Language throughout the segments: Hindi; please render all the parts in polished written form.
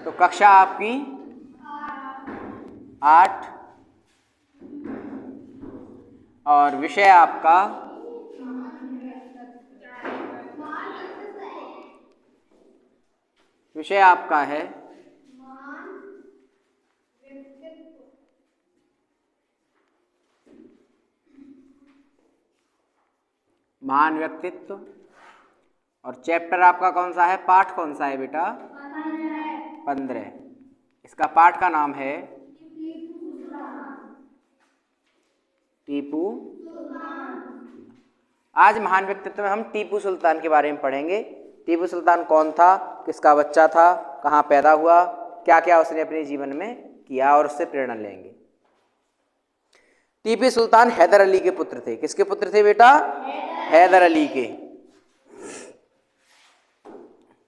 तो कक्षा आपकी 8 और विषय आपका है महान व्यक्तित्व। और चैप्टर आपका कौन सा है, पाठ कौन सा है बेटा? 15। इसका पाठ का नाम है टीपू। आज महान व्यक्तित्व में हम टीपू सुल्तान के बारे में पढ़ेंगे। टीपू सुल्तान कौन था, किसका बच्चा था, कहाँ पैदा हुआ, क्या क्या उसने अपने जीवन में किया और उससे प्रेरणा लेंगे। टीपू सुल्तान हैदर अली के पुत्र थे। किसके पुत्र थे बेटा? हैदर अली के।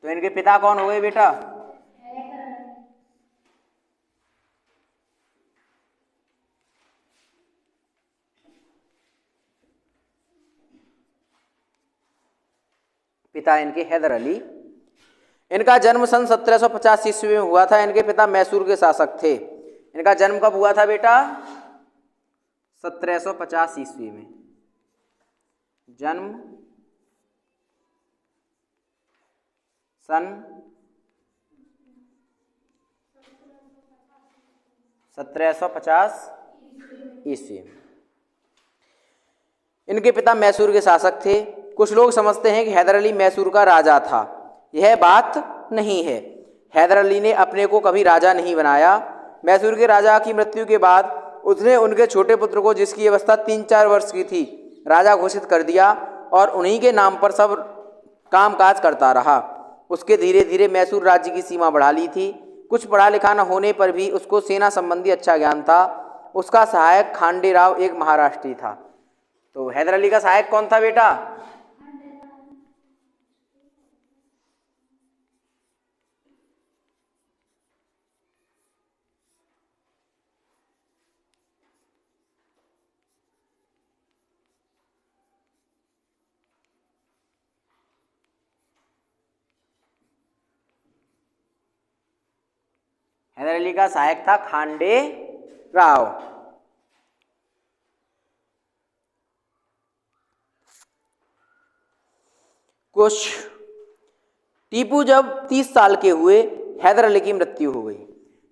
तो इनके पिता कौन हो गए बेटा? पिता इनके हैदर अली। इनका जन्म सन 1750 ईस्वी में हुआ था। इनके पिता मैसूर के शासक थे। इनका जन्म कब हुआ था बेटा? 1750 ईस्वी में। जन्म सन 1750 ईस्वी में। इनके पिता मैसूर के शासक थे। कुछ लोग समझते हैं कि हैदर अली मैसूर का राजा था। यह बात नहीं है। हैदर अली ने अपने को कभी राजा नहीं बनाया। मैसूर के राजा की मृत्यु के बाद उसने उनके छोटे पुत्र को, जिसकी अवस्था 3-4 वर्ष की थी, राजा घोषित कर दिया और उन्हीं के नाम पर सब कामकाज करता रहा। उसके धीरे धीरे मैसूर राज्य की सीमा बढ़ा ली थी। कुछ पढ़ा लिखा न होने पर भी उसको सेना संबंधी अच्छा ज्ञान था। उसका सहायक खांडे राव एक महाराष्ट्री था। तो हैदर अली का सहायक कौन था बेटा? हैदर अली का सहायक था खांडे राव। कुछ टीपू जब 30 साल के हुए, हैदर अली की मृत्यु हो गई।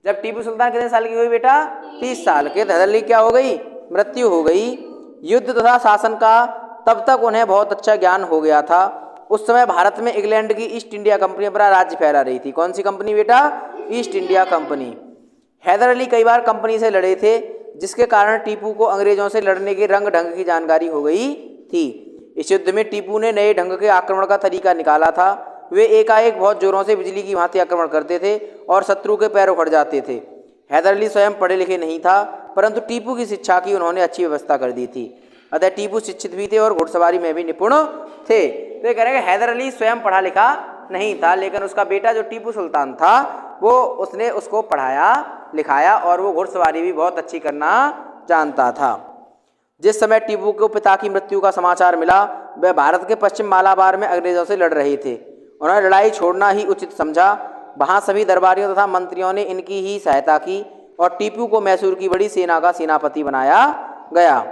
जब टीपू सुल्तान कितने साल की हुई बेटा? 30 साल के। हैदर अली क्या हो गई? मृत्यु हो गई। युद्ध तथा शासन का तब तक उन्हें बहुत अच्छा ज्ञान हो गया था। उस समय भारत में इंग्लैंड की ईस्ट इंडिया कंपनी अपना राज्य फैला रही थी। कौन सी कंपनी बेटा? East India Company. Haider Ali कई बार कंपनी से लड़े थे, जिसके कारण टीपू को अंग्रेजों से लड़ने के रंग ढंग की जानकारी हो गई थी। इस युद्ध में टीपू ने नए ढंग के आक्रमण का तरीका निकाला था। वे एकाएक बहुत जोरों से बिजली की भांति आक्रमण करते थे और शत्रु के पैर उखड़ जाते थे। हैदर अली स्वयं पढ़े लिखे नहीं था, परंतु टीपू की शिक्षा की उन्होंने अच्छी व्यवस्था कर दी थी। अतः टीपू शिक्षित भी थे और घुड़सवारी में भी निपुण थे। तो ये कह रहे हैं हैदर अली स्वयं पढ़ा लिखा नहीं था, लेकिन उसका बेटा जो टीपू सुल्तान था वो उसने उसको पढ़ाया लिखाया और वो घुड़सवारी भी बहुत अच्छी करना जानता था। जिस समय टीपू को पिता की मृत्यु का समाचार मिला, वह भारत के पश्चिम मालाबार में अंग्रेजों से लड़ रहे थे। उन्होंने लड़ाई छोड़ना ही उचित समझा। वहाँ सभी दरबारियों तथा मंत्रियों ने इनकी ही सहायता की और टीपू को मैसूर की बड़ी सेना का सेनापति बनाया गया।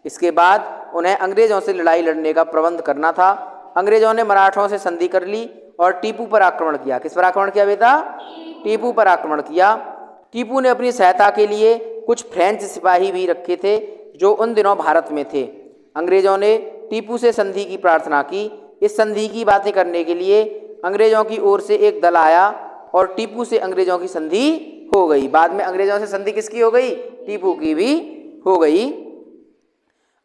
इसके बाद उन्हें अंग्रेजों से लड़ाई लड़ने का प्रबंध करना था। अंग्रेजों ने मराठों से संधि कर ली और टीपू पर आक्रमण किया। किस पर आक्रमण किया बेटा? टीपू पर आक्रमण किया। टीपू ने अपनी सहायता के लिए कुछ फ्रेंच सिपाही भी रखे थे जो उन दिनों भारत में थे। अंग्रेजों ने टीपू से संधि की प्रार्थना की। इस संधि की बातें करने के लिए अंग्रेजों की ओर से एक दल आया और टीपू से अंग्रेजों की संधि हो गई। बाद में अंग्रेजों से संधि किसकी हो गई? टीपू की भी हो गई।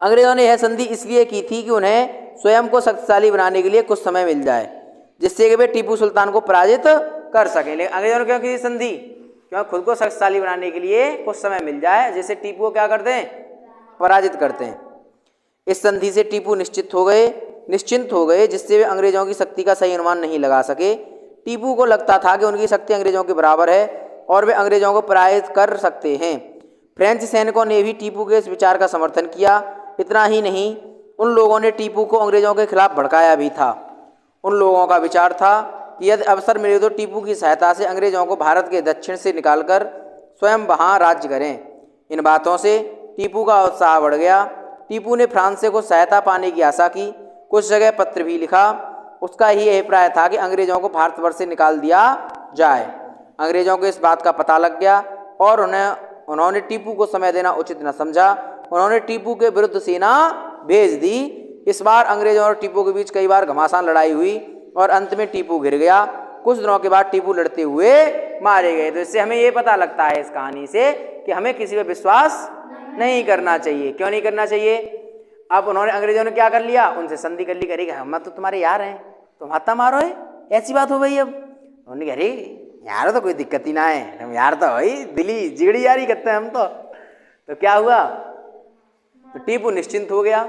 अंग्रेजों ने यह संधि इसलिए की थी कि उन्हें स्वयं को शक्तिशाली बनाने के लिए कुछ समय मिल जाए, जिससे कि वे टीपू सुल्तान को पराजित कर सकें। लेकिन अंग्रेजों ने क्यों की संधि? क्यों? खुद को शक्तिशाली बनाने के लिए कुछ समय मिल जाए, जिससे टीपू को क्या करते हैं? पराजित करते हैं। इस संधि से टीपू निश्चिंत हो गए, जिससे वे अंग्रेजों की शक्ति का सही अनुमान नहीं लगा सके। टीपू को लगता था कि उनकी शक्ति अंग्रेजों के बराबर है और वे अंग्रेजों को पराजित कर सकते हैं। फ्रेंच सैनिकों ने भी टीपू के इस विचार का समर्थन किया। इतना ही नहीं, उन लोगों ने टीपू को अंग्रेजों के खिलाफ भड़काया भी था। उन लोगों का विचार था कि यदि अवसर मिले तो टीपू की सहायता से अंग्रेजों को भारत के दक्षिण से निकालकर स्वयं वहाँ राज्य करें। इन बातों से टीपू का उत्साह बढ़ गया। टीपू ने फ्रांस को सहायता पाने की आशा की, कुछ जगह पत्र भी लिखा। उसका ही अभिप्राय था कि अंग्रेजों को भारतवर्ष से निकाल दिया जाए। अंग्रेजों को इस बात का पता लग गया और उन्होंने टीपू को समय देना उचित न समझा। उन्होंने टीपू के विरुद्ध सेना भेज दी। इस बार अंग्रेजों और टीपू के बीच कई बार घमासान लड़ाई हुई और अंत में टीपू घिर गया। कुछ दिनों के बाद टीपू लड़ते हुए मारे गए। तो इससे हमें ये पता लगता है इस कहानी से कि हमें किसी पर विश्वास नहीं करना चाहिए। क्यों नहीं करना चाहिए? अब उन्होंने अंग्रेजों ने क्या कर लिया, उनसे संधि कर ली, करेगा हम तो तुम्हारे यार हैं, तुम हत्ता मारो है, ऐसी बात हो गई। अब उन्होंने कहा अरे यार तो कोई दिक्कत ही ना है, हम यार तो भाई दिली जिगड़ी यारी करते हैं हम तो क्या हुआ, तो टीपू निश्चिंत हो गया।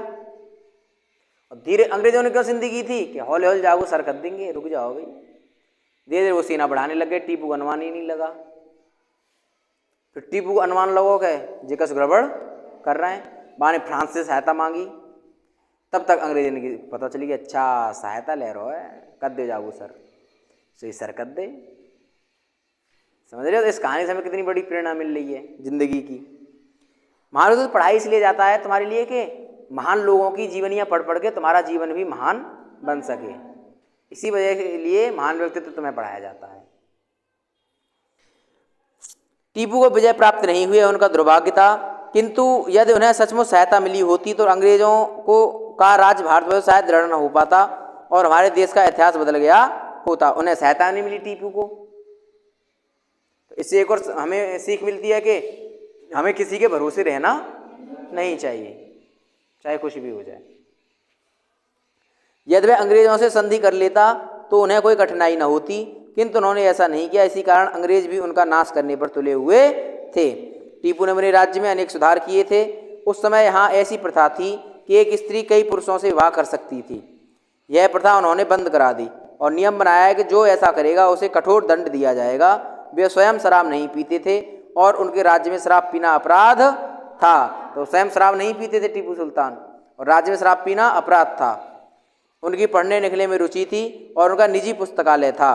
और धीरे अंग्रेजों ने क्यों संधि की थी कि हौले हौले जाओ सर कर देंगे, रुक जाओ भाई। धीरे धीरे वो सेना बढ़ाने लग गए, टीपू को अनुमान ही नहीं लगा। फिर टीपू को अनुमान लगो गए जिकस गड़बड़ कर रहे हैं, माने फ्रांस से सहायता मांगी। तब तक अंग्रेजों ने पता चली कि अच्छा सहायता ले रहा है, कर दे जाओ सर, सही सर कर दे। समझ रहे हो? इस कहानी से हमें कितनी बड़ी प्रेरणा मिल रही है जिंदगी की। महान तो पढ़ाई इसलिए जाता है तुम्हारे लिए कि महान लोगों की जीवनियाँ पढ़ पढ़ के तुम्हारा जीवन भी महान बन सके। इसी वजह के लिए महान व्यक्तित्व तुम्हें पढ़ाया जाता है। टीपू को विजय प्राप्त नहीं हुई, उनका दुर्भाग्य था, किंतु यदि उन्हें सचमुच सहायता मिली होती तो अंग्रेजों को का राज्य भारतवर्ष शायद दृढ़ न हो पाता और हमारे देश का इतिहास बदल गया होता। उन्हें सहायता नहीं मिली टीपू को। तो इससे एक और हमें सीख मिलती है कि हमें किसी के भरोसे रहना नहीं चाहिए, चाहे कुछ भी हो जाए। यदि वह अंग्रेजों से संधि कर लेता तो उन्हें कोई कठिनाई न होती, किंतु उन्होंने ऐसा नहीं किया। इसी कारण अंग्रेज भी उनका नाश करने पर तुले हुए थे। टीपू ने अपने राज्य में अनेक सुधार किए थे। उस समय यहाँ ऐसी प्रथा थी कि एक स्त्री कई पुरुषों से विवाह कर सकती थी। यह प्रथा उन्होंने बंद करा दी और नियम बनाया है कि जो ऐसा करेगा उसे कठोर दंड दिया जाएगा। वे स्वयं शराब नहीं पीते थे और उनके राज्य में शराब पीना अपराध था। तो स्वयं शराब नहीं पीते थे टीपू सुल्तान, और राज्य में शराब पीना अपराध था। उनकी पढ़ने लिखने में रुचि थी और उनका निजी पुस्तकालय था।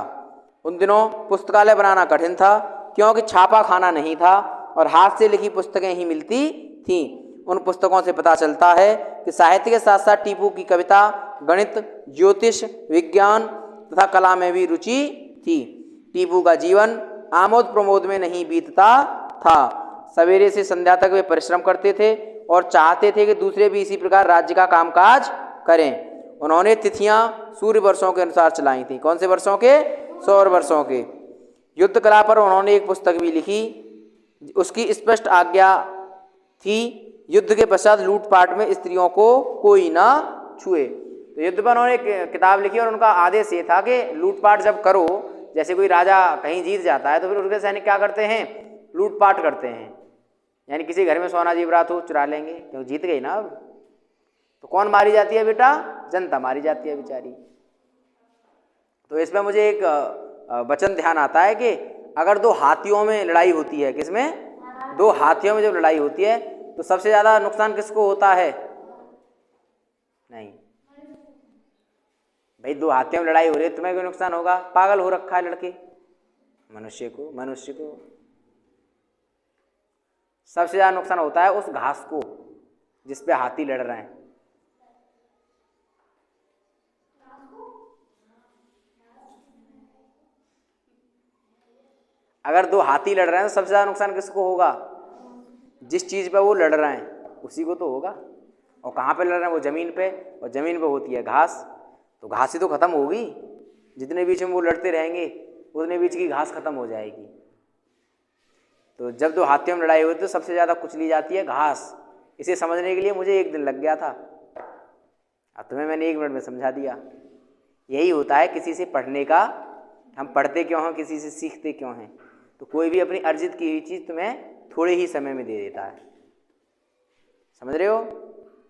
उन दिनों पुस्तकालय बनाना कठिन था क्योंकि छापा खाना नहीं था और हाथ से लिखी पुस्तकें ही मिलती थीं। उन पुस्तकों से पता चलता है कि साहित्य के साथ साथ टीपू की कविता, गणित, ज्योतिष, विज्ञान तथा कला में भी रुचि थी। टीपू का जीवन आमोद प्रमोद में नहीं बीतता था। सवेरे से संध्या तक वे परिश्रम करते थे और चाहते थे कि दूसरे भी इसी प्रकार राज्य का कामकाज करें। उन्होंने तिथियां सूर्य वर्षों के अनुसार चलाई थी। कौन से वर्षों के? सौर वर्षों के। युद्ध कला पर उन्होंने एक पुस्तक भी लिखी। उसकी स्पष्ट आज्ञा थी युद्ध के पश्चात लूटपाट में स्त्रियों को कोई ना छुए। तो युद्ध पर उन्होंने एक किताब लिखी और उनका आदेश ये था कि लूटपाट जब करो, जैसे कोई राजा कहीं जीत जाता है तो फिर उसके सैनिक क्या करते हैं? लूटपाट करते हैं। यानी किसी घर में सोना जेवरात हो चुरा लेंगे, क्योंकि जीत गई ना। अब तो कौन मारी जाती है बेटा? जनता मारी जाती है बेचारी। तो इसमें मुझे एक वचन ध्यान आता है कि अगर दो हाथियों में लड़ाई होती है, किसमें? दो हाथियों में जब लड़ाई होती है तो सबसे ज़्यादा नुकसान किसको होता है? नहीं भाई, दो हाथियों में लड़ाई हो रही है, तुम्हें कोई नुकसान होगा? पागल हो रखा है लड़के, मनुष्य को सबसे ज़्यादा नुकसान होता है उस घास को जिस पे हाथी लड़ रहे हैं। अगर दो हाथी लड़ रहे हैं तो सबसे ज़्यादा नुकसान किसको होगा? जिस चीज़ पे वो लड़ रहे हैं उसी को तो होगा। और कहाँ पे लड़ रहे हैं? वो ज़मीन पे, और ज़मीन पे होती है घास। तो घास ही तो ख़त्म होगी। जितने बीच में वो लड़ते रहेंगे उतने बीच की घास खत्म हो जाएगी। तो जब दो हाथियों में लड़ाई होती है तो सबसे ज़्यादा कुचली जाती है घास। इसे समझने के लिए मुझे एक दिन लग गया था, अब तुम्हें मैंने 1 मिनट में समझा दिया। यही होता है किसी से पढ़ने का। हम पढ़ते क्यों हैं? किसी से सीखते क्यों हैं? तो कोई भी अपनी अर्जित की हुई चीज़ तुम्हें थोड़े ही समय में दे देता है। समझ रहे हो?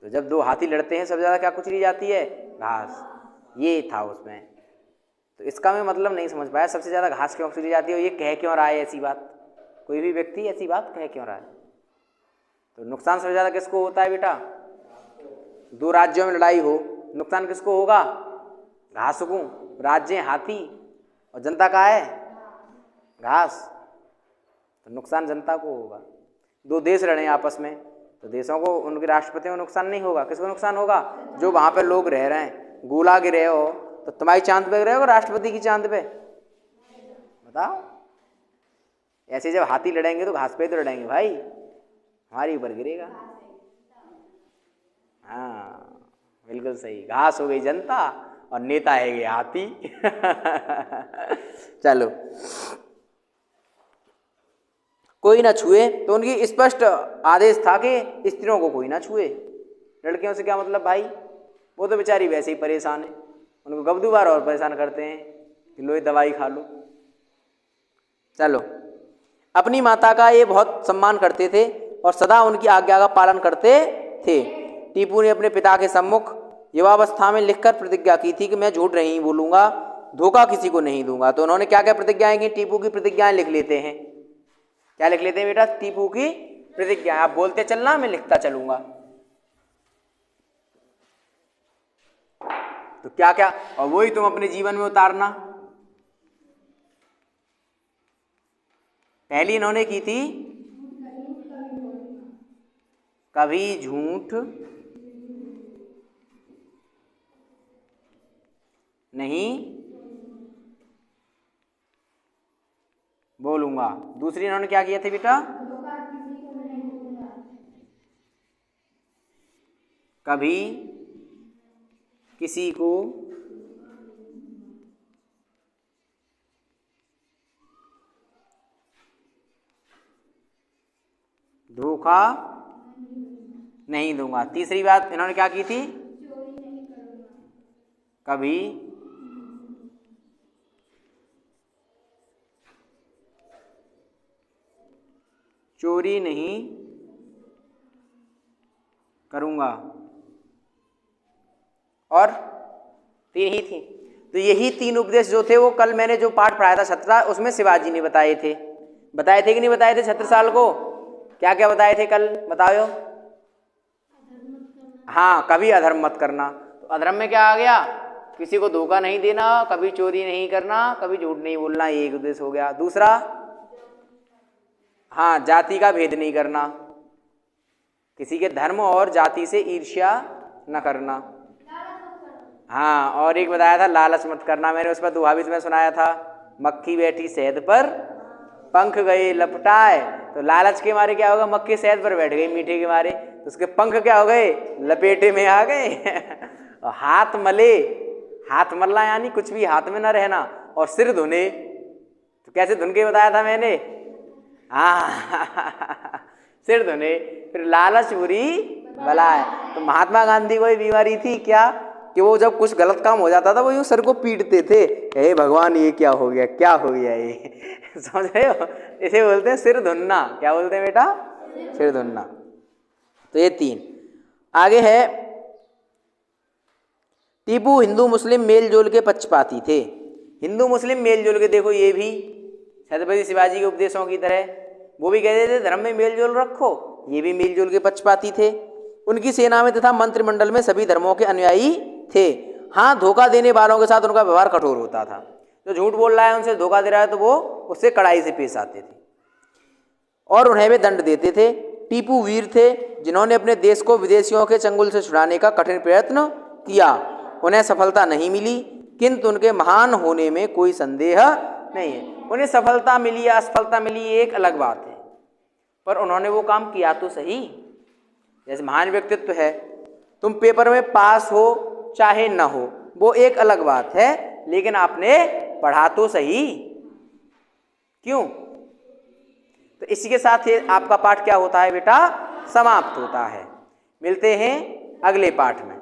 तो जब दो हाथी लड़ते हैं सबसे ज़्यादा क्या कुचली जाती है? घास। ये था उसमें। तो इसका मैं मतलब नहीं समझ पाया, सबसे ज़्यादा घास क्यों कुचली जाती है और ये कह क्यों रहा है ऐसी बात? कोई भी व्यक्ति ऐसी बात कह क्यों रहा है? तो नुकसान सबसे ज़्यादा किसको होता है बेटा? दो राज्यों में लड़ाई हो, नुकसान किसको होगा? घास को। राज्य हाथी, और जनता का है घास, तो नुकसान जनता को होगा। दो देश लड़े आपस में तो देशों को, उनके राष्ट्रपतियों को नुकसान नहीं होगा, किसको नुकसान होगा? जो वहाँ पे लोग रह रहे हैं। गुलाग रहे हो तो तुम्हारी चांद पे रहे हो राष्ट्रपति की चांद पे? बताओ। ऐसे जब हाथी लड़ेंगे तो घास पे तो लड़ेंगे भाई, हमारी ऊपर गिरेगा। हाँ बिल्कुल सही, घास हो गई जनता और नेता है गए हाथी। चलो, कोई ना छुए, तो उनकी स्पष्ट आदेश था कि स्त्रियों को कोई ना छुए। लड़कियों से क्या मतलब भाई, वो तो बेचारी वैसे ही परेशान है, उनको गबदू बार और परेशान करते हैं कि लो ये दवाई खा लो। चलो, अपनी माता का ये बहुत सम्मान करते थे और सदा उनकी आज्ञा का पालन करते थे। टीपू ने अपने पिता के सम्मुख युवावस्था में लिखकर प्रतिज्ञा की थी कि मैं झूठ नहीं बोलूँगा, धोखा किसी को नहीं दूंगा। तो उन्होंने क्या क्या प्रतिज्ञाएं की? टीपू की प्रतिज्ञाएं लिख लेते हैं। क्या लिख लेते हैं बेटा? टीपू की प्रतिज्ञा। आप बोलते चलना, मैं लिखता चलूंगा। तो क्या क्या, और वही तुम अपने जीवन में उतारना। पहली इन्होंने की थी, कभी झूठ नहीं बोलूंगा। दूसरी इन्होंने क्या किया था बेटा? कभी किसी को धोखा नहीं दूंगा। तीसरी बात इन्होंने क्या की थी? कभी चोरी नहीं करूंगा। और तीन ही थी। तो यही तीन उपदेश जो थे वो कल मैंने जो पाठ पढ़ाया था 17, उसमें शिवाजी ने बताए थे। बताए थे कि नहीं बताए थे? छत्रसाल को क्या क्या बताए थे कल, बताओ। हाँ, कभी अधर्म मत करना। तो अधर्म में क्या आ गया? किसी को धोखा नहीं देना, कभी चोरी नहीं करना, कभी झूठ नहीं बोलना, ये एक उद्देश्य हो गया। दूसरा, हाँ, जाति का भेद नहीं करना, किसी के धर्म और जाति से ईर्ष्या न करना। हाँ, और एक बताया था लालच मत करना। मैंने उस पर दोहा भी तुम्हें सुनाया था, मक्खी बैठी शहद पर पंख गए लपटाए। तो लालच के मारे क्या होगा? मक्खी शहद पर बैठ गई मीठे के मारे, तो उसके पंख क्या हो गए? लपेटे में आ गए। और हाथ मले, हाथ मलना यानी कुछ भी हाथ में न रहना। और सिर धुने, तो कैसे धुन के बताया था मैंने? हाँ, सिर धुने। फिर लालच बुरी बला है। तो महात्मा गांधी को बीमारी थी क्या कि वो जब कुछ गलत काम हो जाता था वो यूँ सर को पीटते थे, हे भगवान ये क्या हो गया, क्या हो गया ये। समझ रहे हो? इसे बोलते हैं सिर धुनना। क्या बोलते हैं बेटा? सिर धुनना। तो ये तीन। आगे है, टीपू हिंदू मुस्लिम मेल जोल के पक्षपाती थे। हिंदू मुस्लिम मेल जोल के, देखो ये भी छत्रपति शिवाजी के उपदेशों की तरह, वो भी कहते थे धर्म में मेल जोल रखो, ये भी मेल जोल के पक्षपाती थे। उनकी सेना में तथा मंत्रिमंडल में सभी धर्मों के अनुयायी थे। हाँ, धोखा देने वालों के साथ उनका व्यवहार कठोर होता था। जो झूठ बोल रहा है, उनसे धोखा दे रहा है, तो वो उससे कड़ाई से पेश आते थे और उन्हें वे दंड देते थे। टीपू वीर थे जिन्होंने अपने देश को विदेशियों के चंगुल से छुड़ाने का कठिन प्रयत्न किया। उन्हें सफलता नहीं मिली, किंतु उनके महान होने में कोई संदेह नहीं है। उन्हें सफलता मिली या असफलता मिली ये एक अलग बात है, पर उन्होंने वो काम किया तो सही। जैसे महान व्यक्तित्व है, तुम पेपर में पास हो चाहे न हो वो एक अलग बात है, लेकिन आपने पढ़ा तो सही। क्यों? तो इसी के साथ ही आपका पाठ क्या होता है बेटा? समाप्त होता है। मिलते हैं अगले पाठ में।